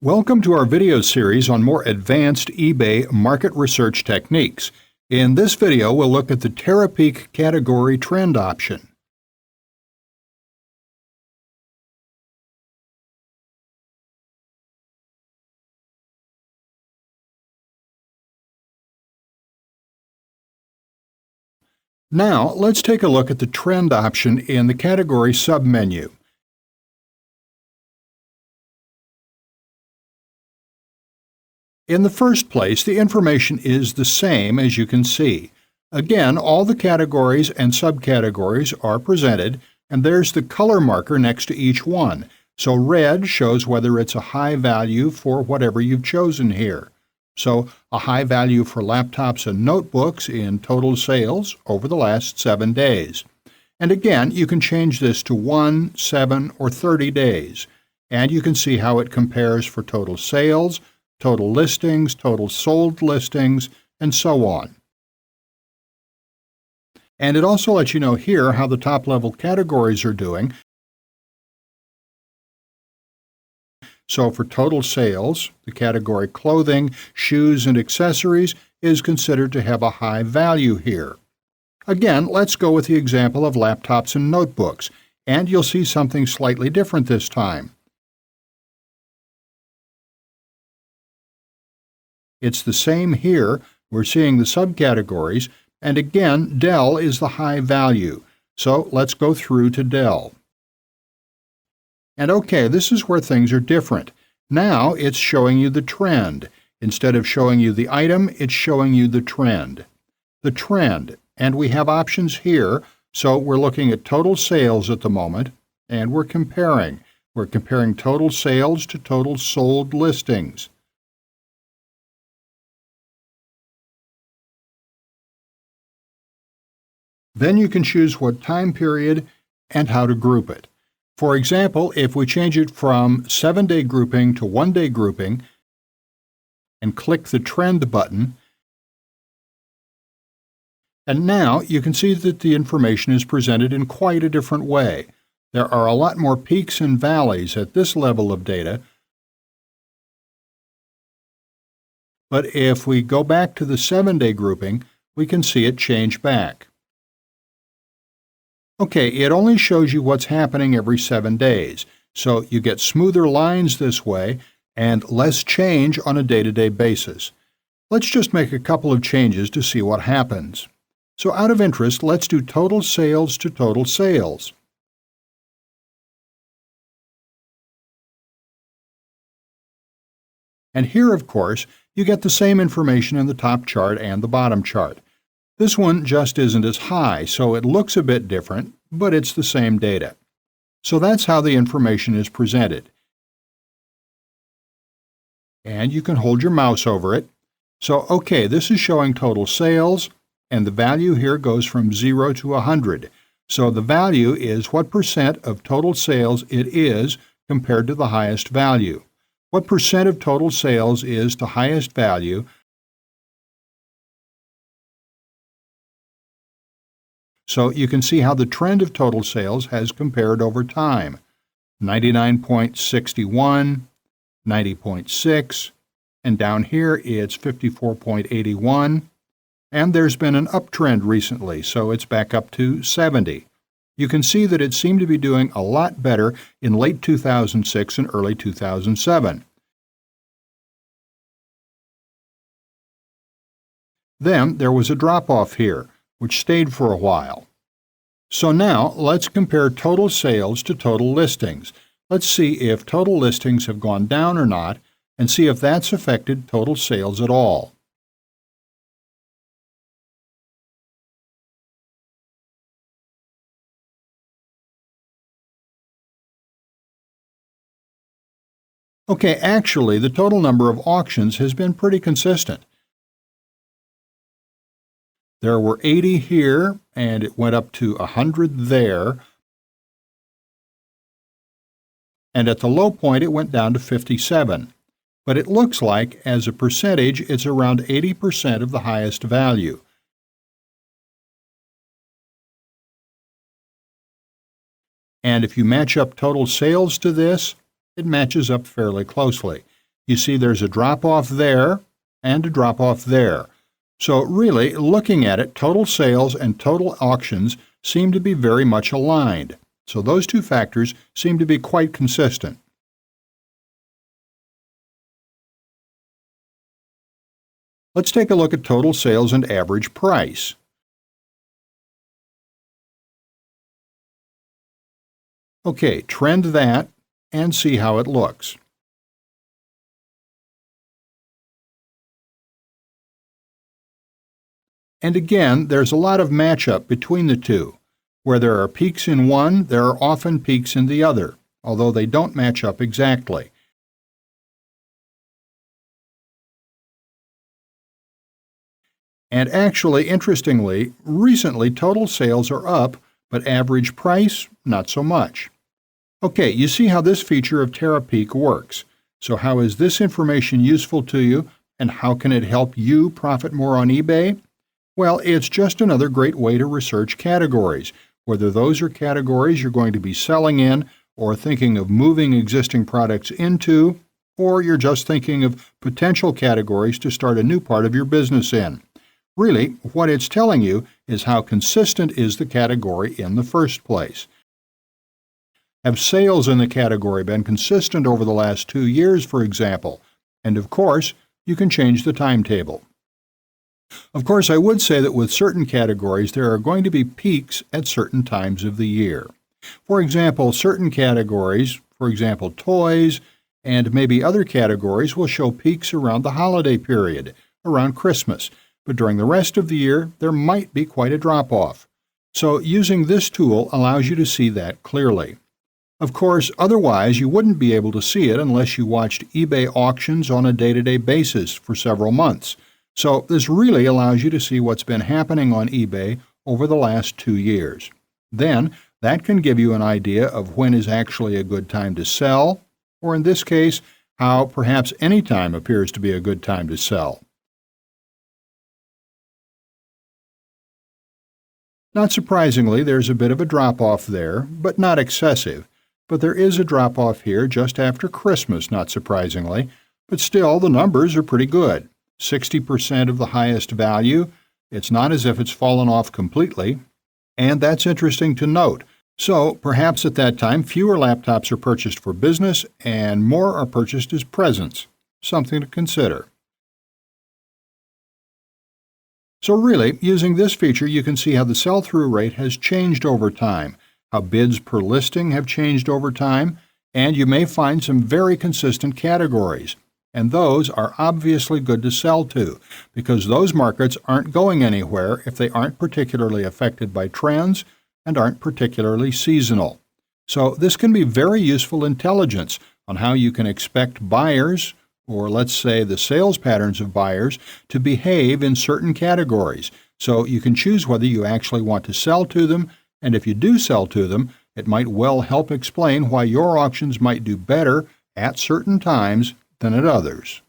Welcome to our video series on more advanced eBay market research techniques. In this video, we'll look at the Terapeak Category Trend option. Now, let's take a look at the Trend option in the Category submenu. In the first place, the information is the same, as you can see. Again, all the categories and subcategories are presented, and there's the color marker next to each one. So red shows whether it's a high value for whatever you've chosen here. So a high value for laptops and notebooks in total sales over the last 7 days. And again, you can change this to 1, 7, or 30 days. And you can see how it compares for total sales, total listings, total sold listings, and so on. And it also lets you know here how the top-level categories are doing. So for total sales, the category clothing, shoes, and accessories is considered to have a high value here. Again, let's go with the example of laptops and notebooks, and you'll see something slightly different this time. It's the same here. We're seeing the subcategories, and again, Dell is the high value. So let's go through to Dell. And okay, this is where things are different. Now it's showing you the trend. Instead of showing you the item, it's showing you the trend. The trend, and we have options here. So we're looking at total sales at the moment, and we're comparing. We're comparing total sales to total sold listings. Then you can choose what time period and how to group it. For example, if we change it from 7-day grouping to 1-day grouping and click the Trend button, and now you can see that the information is presented in quite a different way. There are a lot more peaks and valleys at this level of data, but if we go back to the 7-day grouping, we can see it change back. Okay, it only shows you what's happening every 7 days, so you get smoother lines this way and less change on a day-to-day basis. Let's just make a couple of changes to see what happens. So out of interest, let's do total sales to total sales. And here, of course, you get the same information in the top chart and the bottom chart. This one just isn't as high, so it looks a bit different, but it's the same data. So that's how the information is presented. And you can hold your mouse over it. So, okay, this is showing total sales, and the value here goes from 0 to 100. So the value is what percent of total sales it is compared to the highest value. What percent of total sales is the highest value? So you can see how the trend of total sales has compared over time. 99.61, 90.6, and down here it's 54.81. And there's been an uptrend recently, so it's back up to 70. You can see that it seemed to be doing a lot better in late 2006 and early 2007. Then there was a drop-off here, which stayed for a while. So now let's compare total sales to total listings. Let's see if total listings have gone down or not, and see if that's affected total sales at all. Okay, actually, the total number of auctions has been pretty consistent. There were 80 here, and it went up to 100 there. And at the low point, it went down to 57. But it looks like, as a percentage, it's around 80% of the highest value. And if you match up total sales to this, it matches up fairly closely. You see there's a drop-off there and a drop-off there. So really, looking at it, total sales and total auctions seem to be very much aligned. So those two factors seem to be quite consistent. Let's take a look at total sales and average price. Okay, trend that and see how it looks. And again, there's a lot of matchup between the two. Where there are peaks in one, there are often peaks in the other, although they don't match up exactly. And actually, interestingly, recently total sales are up, but average price, not so much. Okay, you see how this feature of Terapeak works. So how is this information useful to you, and how can it help you profit more on eBay? Well, it's just another great way to research categories, whether those are categories you're going to be selling in, or thinking of moving existing products into, or you're just thinking of potential categories to start a new part of your business in. Really, what it's telling you is how consistent is the category in the first place. Have sales in the category been consistent over the last 2 years, for example? And of course, you can change the timetable. Of course, I would say that with certain categories, there are going to be peaks at certain times of the year. For example, certain categories, for example, toys, and maybe other categories will show peaks around the holiday period, around Christmas, but during the rest of the year, there might be quite a drop-off. So using this tool allows you to see that clearly. Of course, otherwise, you wouldn't be able to see it unless you watched eBay auctions on a day-to-day basis for several months. So this really allows you to see what's been happening on eBay over the last 2 years. Then, that can give you an idea of when is actually a good time to sell, or in this case, how perhaps any time appears to be a good time to sell. Not surprisingly, there's a bit of a drop-off there, but not excessive. But there is a drop-off here just after Christmas, not surprisingly, but still the numbers are pretty good. 60% of the highest value. It's not as if it's fallen off completely. And that's interesting to note. So perhaps at that time, fewer laptops are purchased for business and more are purchased as presents. Something to consider. So really, using this feature, you can see how the sell-through rate has changed over time, how bids per listing have changed over time, and you may find some very consistent categories. And those are obviously good to sell to, because those markets aren't going anywhere if they aren't particularly affected by trends and aren't particularly seasonal. So this can be very useful intelligence on how you can expect buyers, or let's say the sales patterns of buyers, to behave in certain categories. So you can choose whether you actually want to sell to them, and if you do sell to them, it might well help explain why your auctions might do better at certain times than at others.